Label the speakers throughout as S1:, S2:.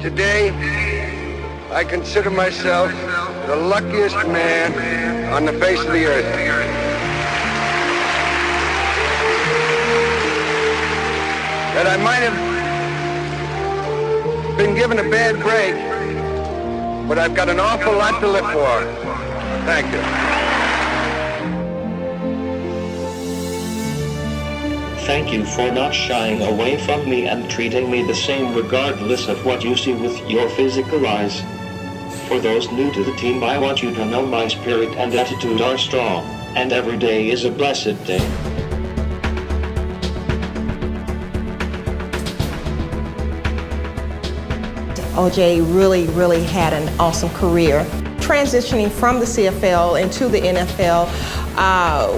S1: Today, I consider myself the luckiest man on the face of the earth. That I might have been given a bad break, but I've got an awful lot to live for. Thank you.
S2: Thank you for not shying away from me and treating me the same regardless of what you see with your physical eyes. For those new to the team, I want you to know my spirit and attitude are strong, and every day is a blessed day.
S3: OJ really had an awesome career. Transitioning from the CFL into the NFL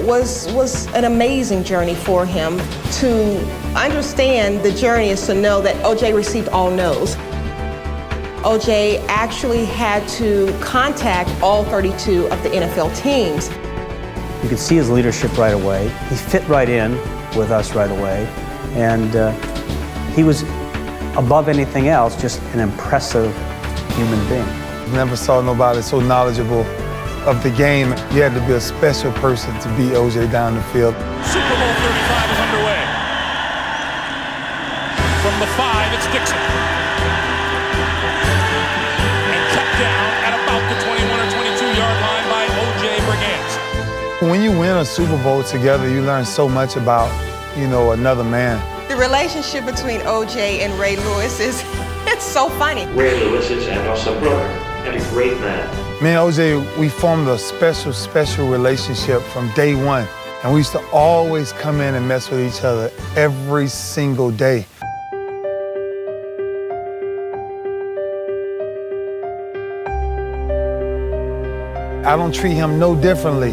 S3: was an amazing journey for him. To understand the journey is to know that OJ received all no's. OJ actually had to contact all 32 of the NFL teams.
S4: You could see his leadership right away. He fit right in with us right away. And he was, above anything else, just an impressive human being.
S5: Never saw nobody so knowledgeable of the game. You had to be a special person to beat OJ down the field.
S6: Super Bowl 35 is underway. From the 5, it's Dixon. And kept down at about the 21 or 22-yard line by O.J. Brigance.
S5: When you win a Super Bowl together, you learn so much about, another man.
S3: The relationship between OJ and Ray Lewis it's so funny.
S2: Ray Lewis is an awesome brother and a great man.
S5: Me and OJ, we formed a special relationship from day one. And we used to always come in and mess with each other every single day. I don't treat him no differently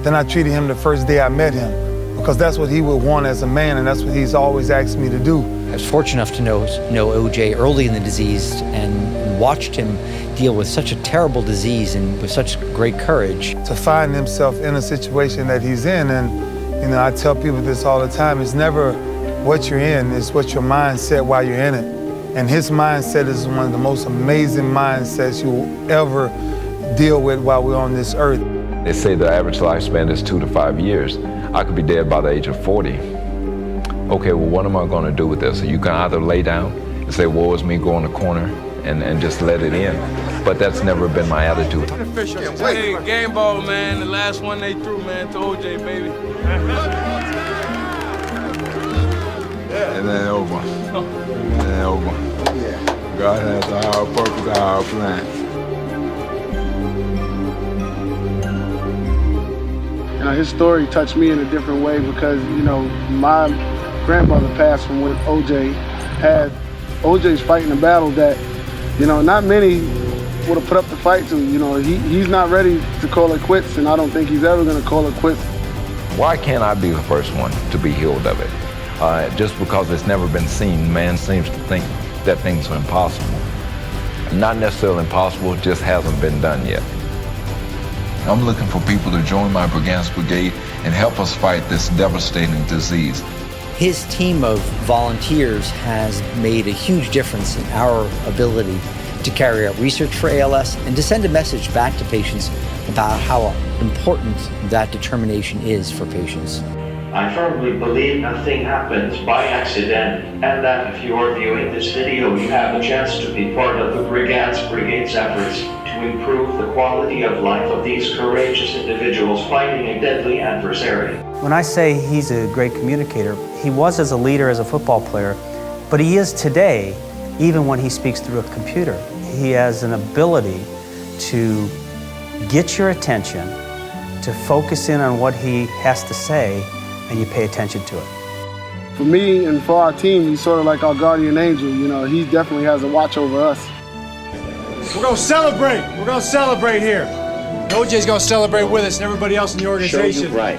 S5: than I treated him the first day I met him, because that's what he would want as a man, and that's what he's always asked me to do.
S7: I was fortunate enough to know OJ early in the disease and watched him deal with such a terrible disease and with such great courage.
S5: To find himself in a situation that he's in, and I tell people this all the time, it's never what you're in, it's what your mindset while you're in it. And his mindset is one of the most amazing mindsets you will ever deal with while we're on this earth.
S8: They say the average lifespan is 2 to 5 years. I could be dead by the age of 40. Okay, well, what am I going to do with this? So you can either lay down and say, woe is me, go in the corner and just let it in. But that's never been my attitude.
S9: Hey, game ball, man. The last one they threw, man, to OJ, baby.
S8: It ain't over. It ain't over. God has a higher purpose, a higher plan.
S10: His story touched me in a different way because, my grandmother passed from what OJ had. OJ's fighting a battle that, not many would have put up the fight to. He's not ready to call it quits, and I don't think he's ever going to call it quits.
S8: Why can't I be the first one to be healed of it? Just because it's never been seen, man seems to think that things are impossible. Not necessarily impossible, it just hasn't been done yet. I'm looking for people to join my Brigance Brigade and help us fight this devastating disease.
S7: His team of volunteers has made a huge difference in our ability to carry out research for ALS and to send a message back to patients about how important that determination is for patients.
S2: I firmly believe nothing happens by accident, and that if you are viewing this video, you have a chance to be part of the Brigance Brigade's efforts to improve the quality of life of these courageous individuals fighting a deadly adversary.
S4: When I say he's a great communicator, he was as a leader, as a football player, but he is today, even when he speaks through a computer. He has an ability to get your attention, to focus in on what he has to say, and you pay attention to it.
S10: For me and for our team, he's sort of like our guardian angel. He definitely has a watch over us.
S11: We're going to celebrate. We're going to celebrate here. OJ's going to celebrate with us and everybody else in the organization.
S2: Show you right.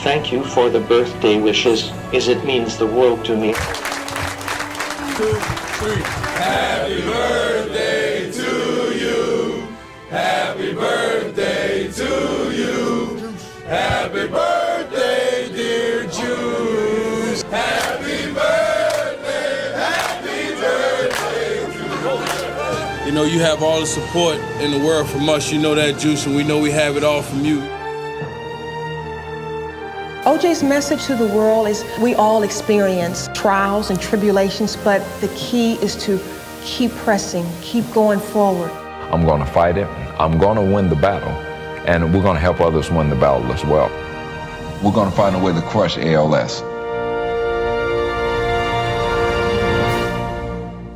S2: Thank you for the birthday wishes, as it means the world to me. 2, 3.
S9: Happy birthday to you. Happy birthday to you. Happy birthday, dear Juice. Happy birthday to you. You know, you have all the support in the world from us. You know that, Juice, and we know we have it all from you.
S3: OJ's message to the world is we all experience trials and tribulations, but the key is to keep pressing, keep going forward.
S8: I'm going to fight it. I'm going to win the battle, and we're going to help others win the battle as well. We're going to find a way to crush ALS.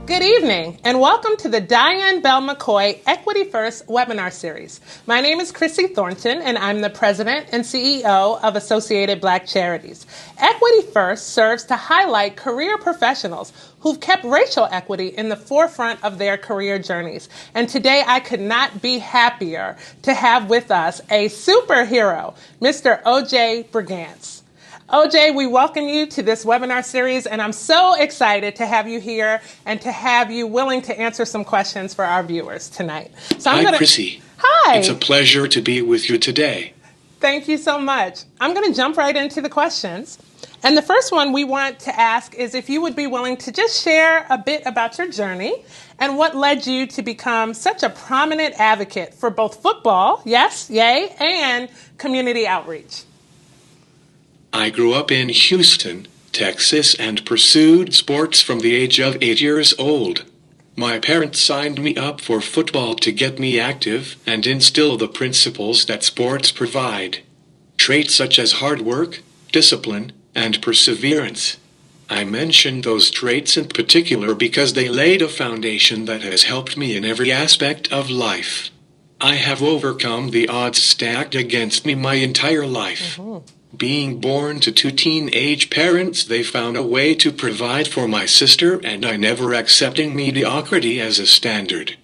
S12: Good evening, and welcome to the Diane Bell McCoy Equity First webinar series. My name is Chrissy Thornton, and I'm the president and CEO of Associated Black Charities. Equity First serves to highlight career professionals who've kept racial equity in the forefront of their career journeys. And today I could not be happier to have with us a superhero, Mr. OJ Brigance. OJ, we welcome you to this webinar series, and I'm so excited to have you here and to have you willing to answer some questions for our viewers tonight. So
S13: Hi, Chrissy.
S12: Hi.
S13: It's a pleasure to be with you today.
S12: Thank you so much. I'm going to jump right into the questions. And the first one we want to ask is if you would be willing to just share a bit about your journey and what led you to become such a prominent advocate for both football, yes, yay, and community outreach.
S13: I grew up in Houston, Texas, and pursued sports from the age of 8 years old. My parents signed me up for football to get me active and instill the principles that sports provide. Traits such as hard work, discipline, and perseverance. I mention those traits in particular because they laid a foundation that has helped me in every aspect of life. I have overcome the odds stacked against me my entire life. Being born to two teenage parents, they found a way to provide for my sister, and I never accepting mediocrity as a standard.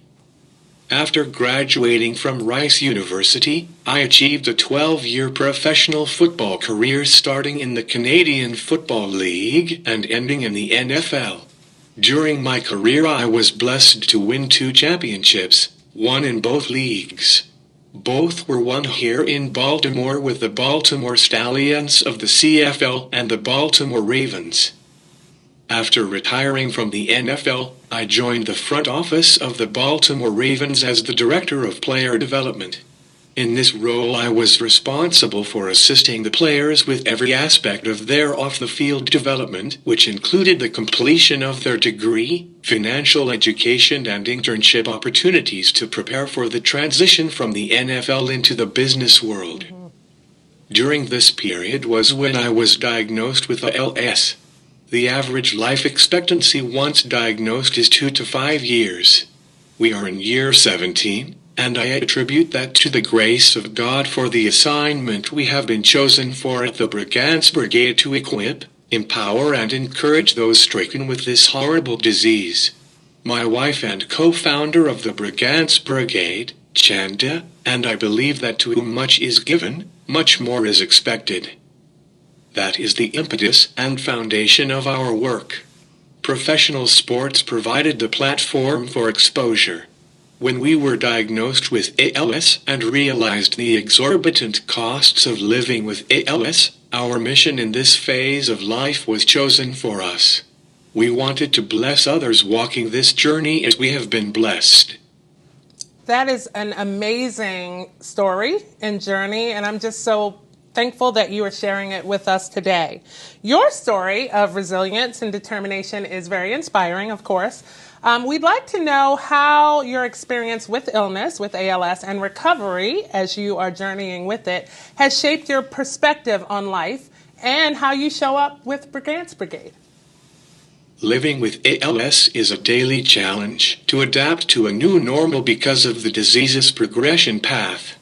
S13: After graduating from Rice University, I achieved a 12-year professional football career starting in the Canadian Football League and ending in the NFL. During my career, I was blessed to win 2 championships, one in both leagues. Both were won here in Baltimore with the Baltimore Stallions of the CFL and the Baltimore Ravens. After retiring from the NFL, I joined the front office of the Baltimore Ravens as the Director of Player Development. In this role, I was responsible for assisting the players with every aspect of their off-the-field development, which included the completion of their degree, financial education, and internship opportunities to prepare for the transition from the NFL into the business world. During this period was when I was diagnosed with ALS. The average life expectancy once diagnosed is 2 to 5 years. We are in year 17. And I attribute that to the grace of God for the assignment we have been chosen for at the Brigance Brigade to equip, empower, and encourage those stricken with this horrible disease. My wife and co-founder of the Brigance Brigade, Chanda, and I believe that to whom much is given, much more is expected. That is the impetus and foundation of our work. Professional sports provided the platform for exposure. When we were diagnosed with ALS and realized the exorbitant costs of living with ALS, our mission in this phase of life was chosen for us. We wanted to bless others walking this journey as we have been blessed.
S12: That is an amazing story and journey, and I'm just so thankful that you are sharing it with us today. Your story of resilience and determination is very inspiring, of course. We'd like to know how your experience with illness, with ALS, and recovery, as you are journeying with it, has shaped your perspective on life and how you show up with Brigance Brigade.
S13: Living with ALS is a daily challenge to adapt to a new normal because of the disease's progression path.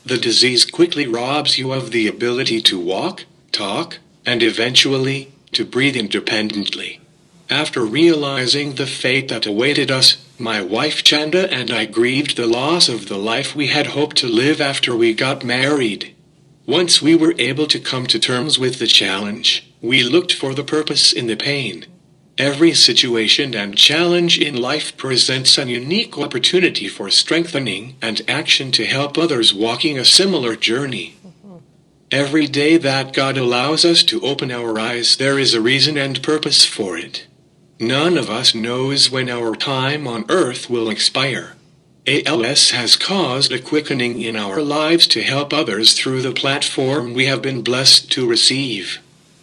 S13: The disease quickly robs you of the ability to walk, talk, and eventually, to breathe independently. After realizing the fate that awaited us, my wife Chanda and I grieved the loss of the life we had hoped to live after we got married. Once we were able to come to terms with the challenge, we looked for the purpose in the pain. Every situation and challenge in life presents a unique opportunity for strengthening and action to help others walking a similar journey. Every day that God allows us to open our eyes, there is a reason and purpose for it. None of us knows when our time on earth will expire. ALS has caused a quickening in our lives to help others through the platform we have been blessed to receive.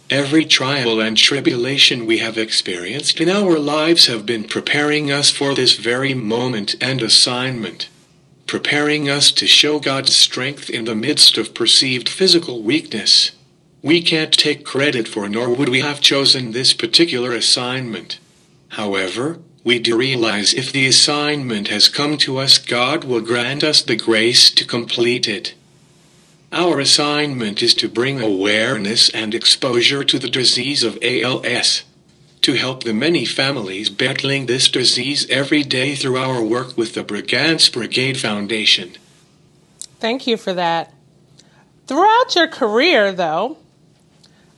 S13: Every trial and tribulation we have experienced in our lives have been preparing us for this very moment and assignment, preparing us to show God's strength in the midst of perceived physical weakness. We can't take credit for, nor would we have chosen this particular assignment. However, we do realize if the assignment has come to us, God will grant us the grace to complete it. Our assignment is to bring awareness and exposure to the disease of ALS, to help the many families battling this disease every day through our work with the Brigance Brigade Foundation.
S12: Thank you for that. Throughout your career, though,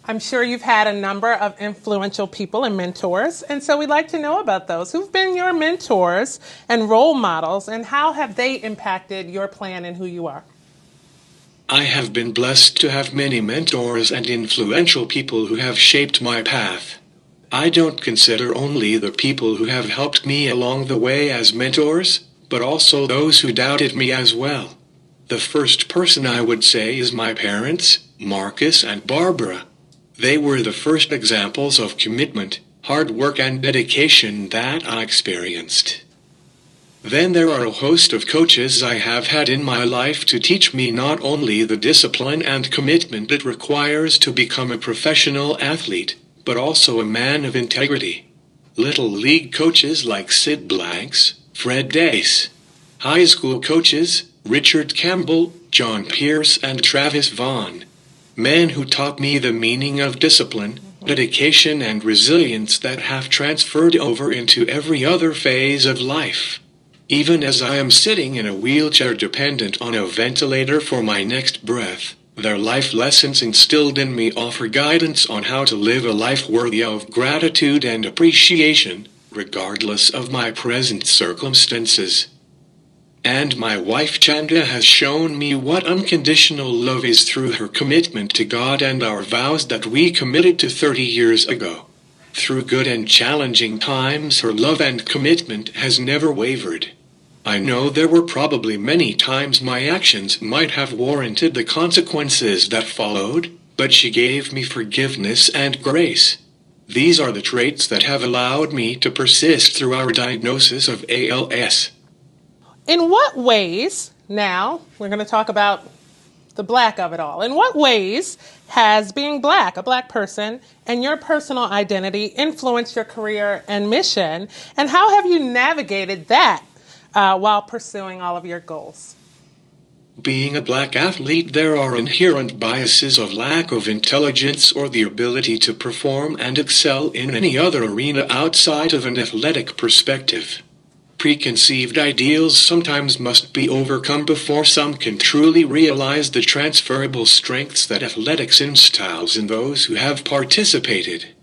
S12: I'm sure you've had a number of influential people and mentors, and so we'd like to know about those. Who've been your mentors and role models, and how have they impacted your plan and who you are?
S13: I have been blessed to have many mentors and influential people who have shaped my path. I don't consider only the people who have helped me along the way as mentors, but also those who doubted me as well. The first person I would say is my parents, Marcus and Barbara. They were the first examples of commitment, hard work, and dedication that I experienced. Then there are a host of coaches I have had in my life to teach me not only the discipline and commitment it requires to become a professional athlete, but also a man of integrity. Little league coaches like Sid Blanks, Fred Dace. High school coaches, Richard Campbell, John Pierce, and Travis Vaughn. Men who taught me the meaning of discipline, dedication, and resilience that have transferred over into every other phase of life. Even as I am sitting in a wheelchair dependent on a ventilator for my next breath, their life lessons instilled in me offer guidance on how to live a life worthy of gratitude and appreciation, regardless of my present circumstances. And my wife Chanda has shown me what unconditional love is through her commitment to God and our vows that we committed to 30 years ago. Through good and challenging times, her love and commitment has never wavered. I know there were probably many times my actions might have warranted the consequences that followed, but she gave me forgiveness and grace. These are the traits that have allowed me to persist through our diagnosis of ALS.
S12: In what ways, now, we're going to talk about the black of it all. In what ways has being black, a black person, and your personal identity influenced your career and mission? And how have you navigated that while pursuing all of your goals?
S13: Being a black athlete, there are inherent biases of lack of intelligence or the ability to perform and excel in any other arena outside of an athletic perspective. Preconceived ideals sometimes must be overcome before some can truly realize the transferable strengths that athletics instills in those who have participated.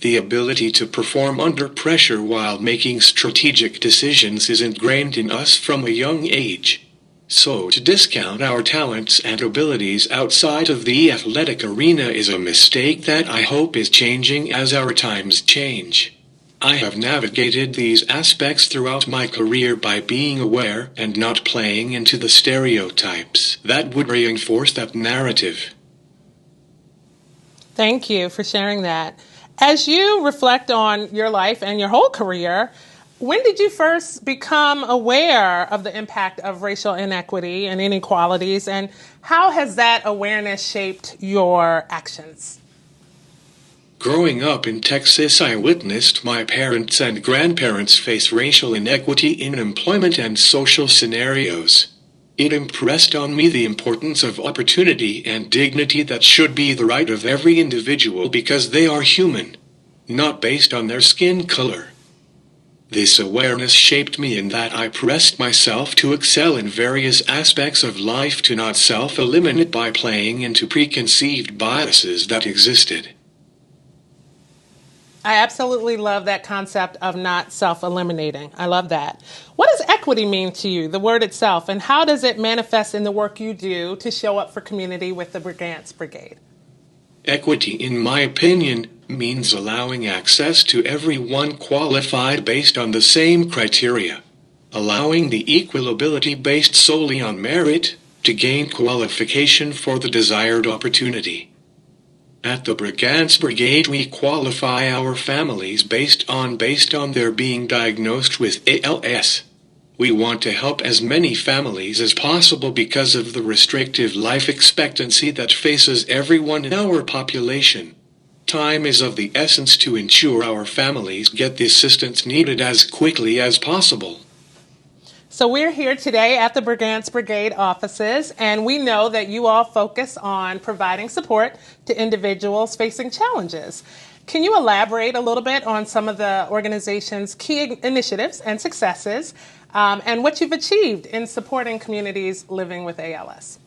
S13: The ability to perform under pressure while making strategic decisions is ingrained in us from a young age. So to discount our talents and abilities outside of the athletic arena is a mistake that I hope is changing as our times change. I have navigated these aspects throughout my career by being aware and not playing into the stereotypes that would reinforce that narrative.
S12: Thank you for sharing that. As you reflect on your life and your whole career, when did you first become aware of the impact of racial inequity and inequalities, and how has that awareness shaped your actions?
S13: Growing up in Texas, I witnessed my parents and grandparents face racial inequity in employment and social scenarios. It impressed on me the importance of opportunity and dignity that should be the right of every individual because they are human, not based on their skin color. This awareness shaped me in that I pressed myself to excel in various aspects of life, to not self-eliminate by playing into preconceived biases that existed.
S12: I absolutely love that concept of not self-eliminating. I love that. What does equity mean to you, the word itself, and how does it manifest in the work you do to show up for community with the Brigance Brigade?
S13: Equity, in my opinion, means allowing access to everyone qualified based on the same criteria. allowing the equal ability based solely on merit to gain qualification for the desired opportunity. At the Brigance Brigade, we qualify our families based on their being diagnosed with ALS. We want to help as many families as possible because of the restrictive life expectancy that faces everyone in our population. Time is of the essence to ensure our families get the assistance needed as quickly as possible.
S12: So we're here today at the Brigance Brigade offices, and we know that you all focus on providing support to individuals facing challenges. Can you elaborate a little bit on some of the organization's key initiatives and successes, and what you've achieved in supporting communities living with ALS?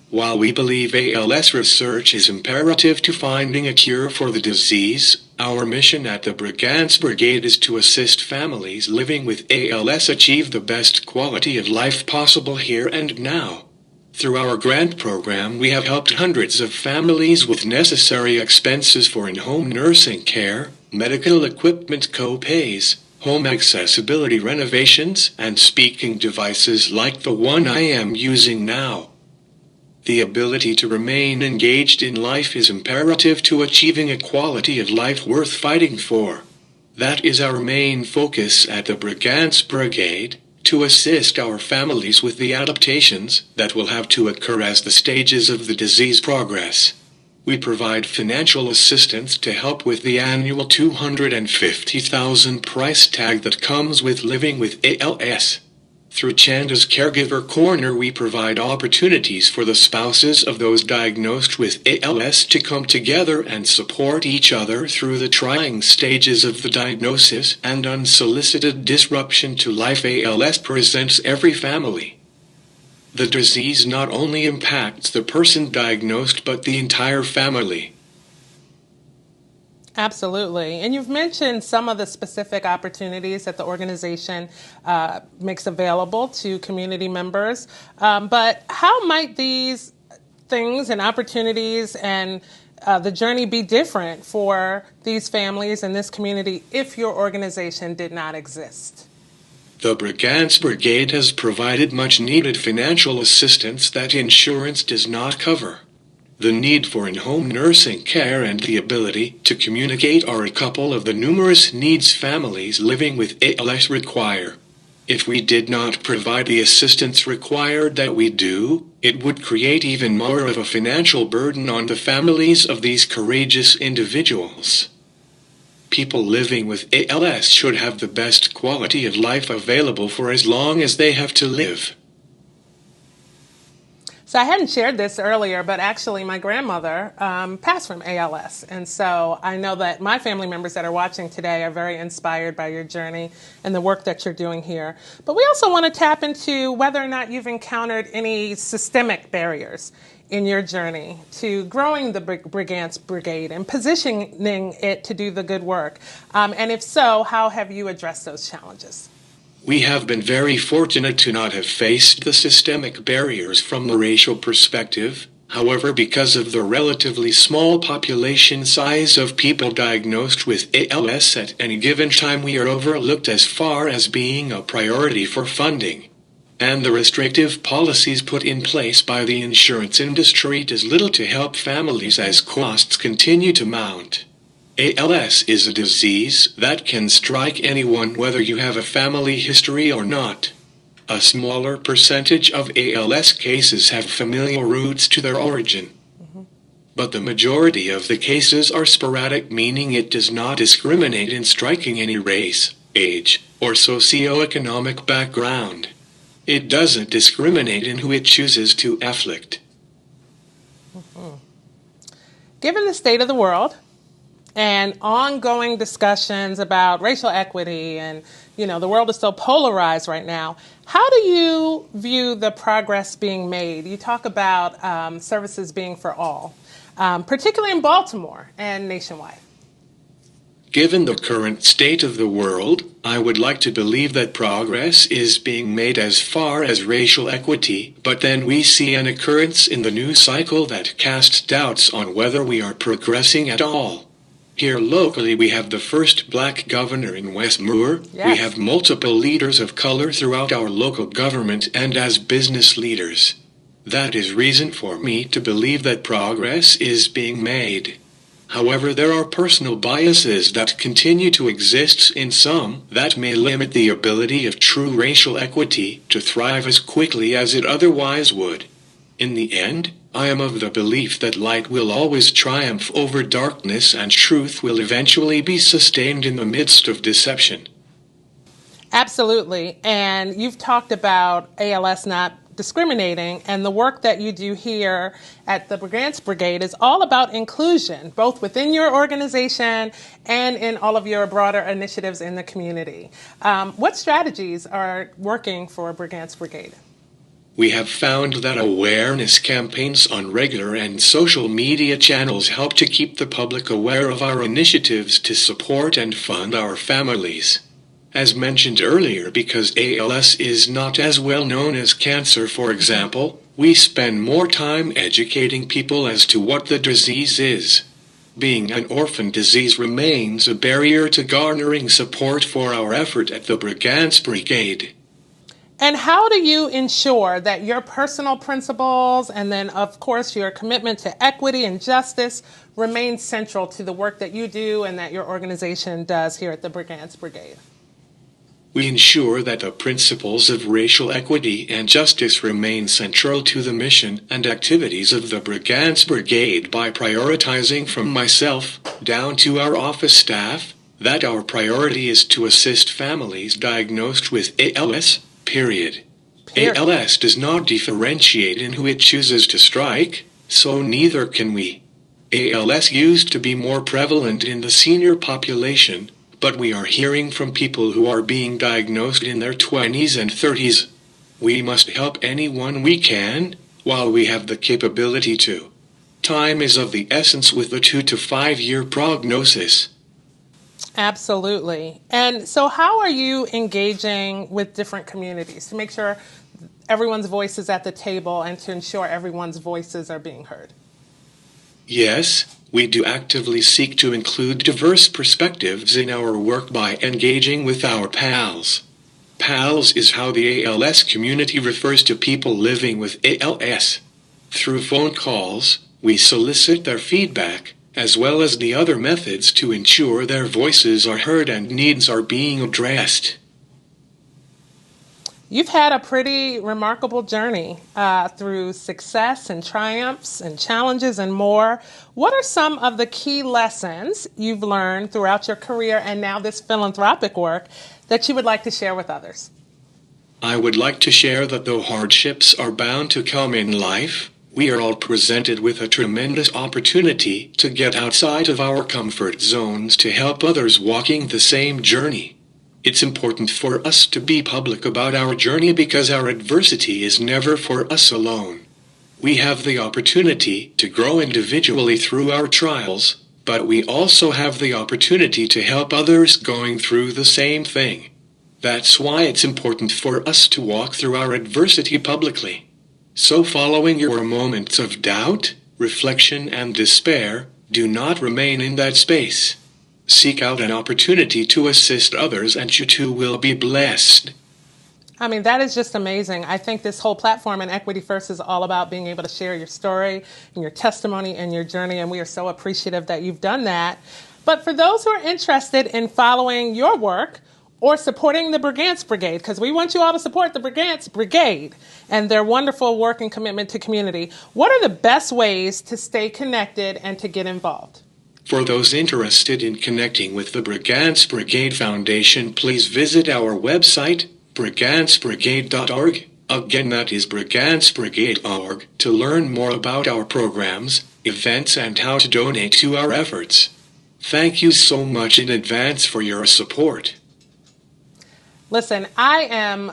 S13: While we believe ALS research is imperative to finding a cure for the disease, our mission at the Brigance Brigade is to assist families living with ALS achieve the best quality of life possible here and now. Through our grant program, we have helped hundreds of families with necessary expenses for in-home nursing care, medical equipment co-pays, home accessibility renovations, and speaking devices like the one I am using now. The ability to remain engaged in life is imperative to achieving a quality of life worth fighting for. That is our main focus at the Brigance Brigade, to assist our families with the adaptations that will have to occur as the stages of the disease progress. We provide financial assistance to help with the annual $250,000 price tag that comes with living with ALS. Through Chanda's Caregiver Corner, we provide opportunities for the spouses of those diagnosed with ALS to come together and support each other through the trying stages of the diagnosis and unsolicited disruption to life ALS presents every family. The disease not only impacts the person diagnosed but the entire family.
S12: Absolutely. And you've mentioned some of the specific opportunities that the organization makes available to community members. But how might these things and opportunities and the journey be different for these families and this community if your organization did not exist?
S13: The Brigance Brigade has provided much-needed financial assistance that insurance does not cover. The need for in-home nursing care and the ability to communicate are a couple of the numerous needs families living with ALS require. If we did not provide the assistance required that we do, it would create even more of a financial burden on the families of these courageous individuals. People living with ALS should have the best quality of life available for as long as they have to live.
S12: So I hadn't shared this earlier, but actually my grandmother passed from ALS. And so I know that my family members that are watching today are very inspired by your journey and the work that you're doing here. But we also want to tap into whether or not you've encountered any systemic barriers in your journey to growing the Brigance Brigade and positioning it to do the good work. And if so, how have you addressed those challenges?
S13: We have been very fortunate to not have faced the systemic barriers from the racial perspective. However, because of the relatively small population size of people diagnosed with ALS at any given time, we are overlooked as far as being a priority for funding. And the restrictive policies put in place by the insurance industry does little to help families as costs continue to mount. ALS is a disease that can strike anyone whether you have a family history or not. A smaller percentage of ALS cases have familial roots to their origin. But the majority of the cases are sporadic, meaning it does not discriminate in striking any race, age, or socioeconomic background. It doesn't discriminate in who it chooses to afflict.
S12: Given the state of the world, and ongoing discussions about racial equity and, the world is so polarized right now. How do you view the progress being made? You talk about services being for all, particularly in Baltimore and nationwide.
S13: Given the current state of the world, I would like to believe that progress is being made as far as racial equity, but then we see an occurrence in the news cycle that casts doubts on whether we are progressing at all. Here locally, we have the first black governor in Westmoor.
S12: Yes.
S13: We have multiple leaders of color throughout our local government and as business leaders. That is reason for me to believe that progress is being made. However, there are personal biases that continue to exist in some that may limit the ability of true racial equity to thrive as quickly as it otherwise would. In the end, I am of the belief that light will always triumph over darkness and truth will eventually be sustained in the midst of deception.
S12: Absolutely. And you've talked about ALS not discriminating, and the work that you do here at the Brigance Brigade is all about inclusion, both within your organization and in all of your broader initiatives in the community. What strategies are working for Brigance Brigade?
S13: We have found that awareness campaigns on regular and social media channels help to keep the public aware of our initiatives to support and fund our families. As mentioned earlier, because ALS is not as well known as cancer, for example, we spend more time educating people as to what the disease is. Being an orphan disease remains a barrier to garnering support for our effort at the Brigance Brigade.
S12: And how do you ensure that your personal principles and then, of course, your commitment to equity and justice remain central to the work that you do and that your organization does here at the Brigance Brigade?
S13: We ensure that the principles of racial equity and justice remain central to the mission and activities of the Brigance Brigade by prioritizing from myself down to our office staff that our priority is to assist families diagnosed with ALS. Period. ALS does not differentiate in who it chooses to strike, so neither can we. ALS used to be more prevalent in the senior population, but we are hearing from people who are being diagnosed in their 20s and 30s. We must help anyone we can, while we have the capability to. Time is of the essence with the 2 to 5 year prognosis.
S12: Absolutely. And so how are you engaging with different communities to make sure everyone's voice is at the table and to ensure everyone's voices are being heard?
S13: Yes, we do actively seek to include diverse perspectives in our work by engaging with our pals. Pals is how the ALS community refers to people living with ALS. Through phone calls, we solicit their feedback, as well as the other methods to ensure their voices are heard and needs are being addressed.
S12: You've had a pretty remarkable journey through success and triumphs and challenges and more. What are some of the key lessons you've learned throughout your career and now this philanthropic work that you would like to share with others?
S13: I would like to share that though hardships are bound to come in life, we are all presented with a tremendous opportunity to get outside of our comfort zones to help others walking the same journey. It's important for us to be public about our journey because our adversity is never for us alone. We have the opportunity to grow individually through our trials, but we also have the opportunity to help others going through the same thing. That's why it's important for us to walk through our adversity publicly. So following your moments of doubt, reflection, and despair, do not remain in that space. Seek out an opportunity to assist others and you too will be blessed.
S12: I mean, that is just amazing. I think this whole platform and Equity First is all about being able to share your story and your testimony and your journey, and we are so appreciative that you've done that. But for those who are interested in following your work, or supporting the Brigance Brigade, because we want you all to support the Brigance Brigade and their wonderful work and commitment to community. What are the best ways to stay connected and to get involved?
S13: For those interested in connecting with the Brigance Brigade Foundation, please visit our website, brigancebrigade.org. Again, that is brigancebrigade.org, to learn more about our programs, events, and how to donate to our efforts. Thank you so much in advance for your support.
S12: Listen, I am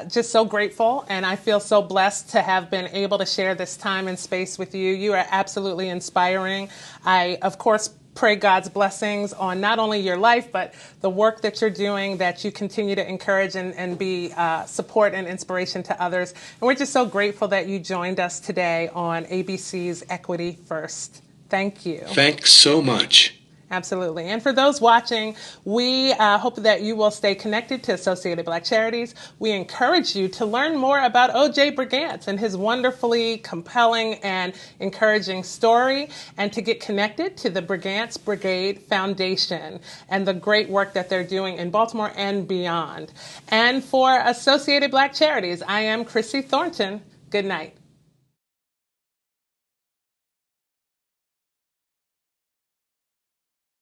S12: just so grateful, and I feel so blessed to have been able to share this time and space with you. You are absolutely inspiring. I, of course, pray God's blessings on not only your life, but the work that you're doing, that you continue to encourage and be support and inspiration to others. And we're just so grateful that you joined us today on ABC's Equity First. Thank you.
S13: Thanks so much.
S12: Absolutely. And for those watching, we hope that you will stay connected to Associated Black Charities. We encourage you to learn more about O.J. Brigance and his wonderfully compelling and encouraging story, and to get connected to the Brigance Brigade Foundation and the great work that they're doing in Baltimore and beyond. And for Associated Black Charities, I am Chrissy Thornton. Good night.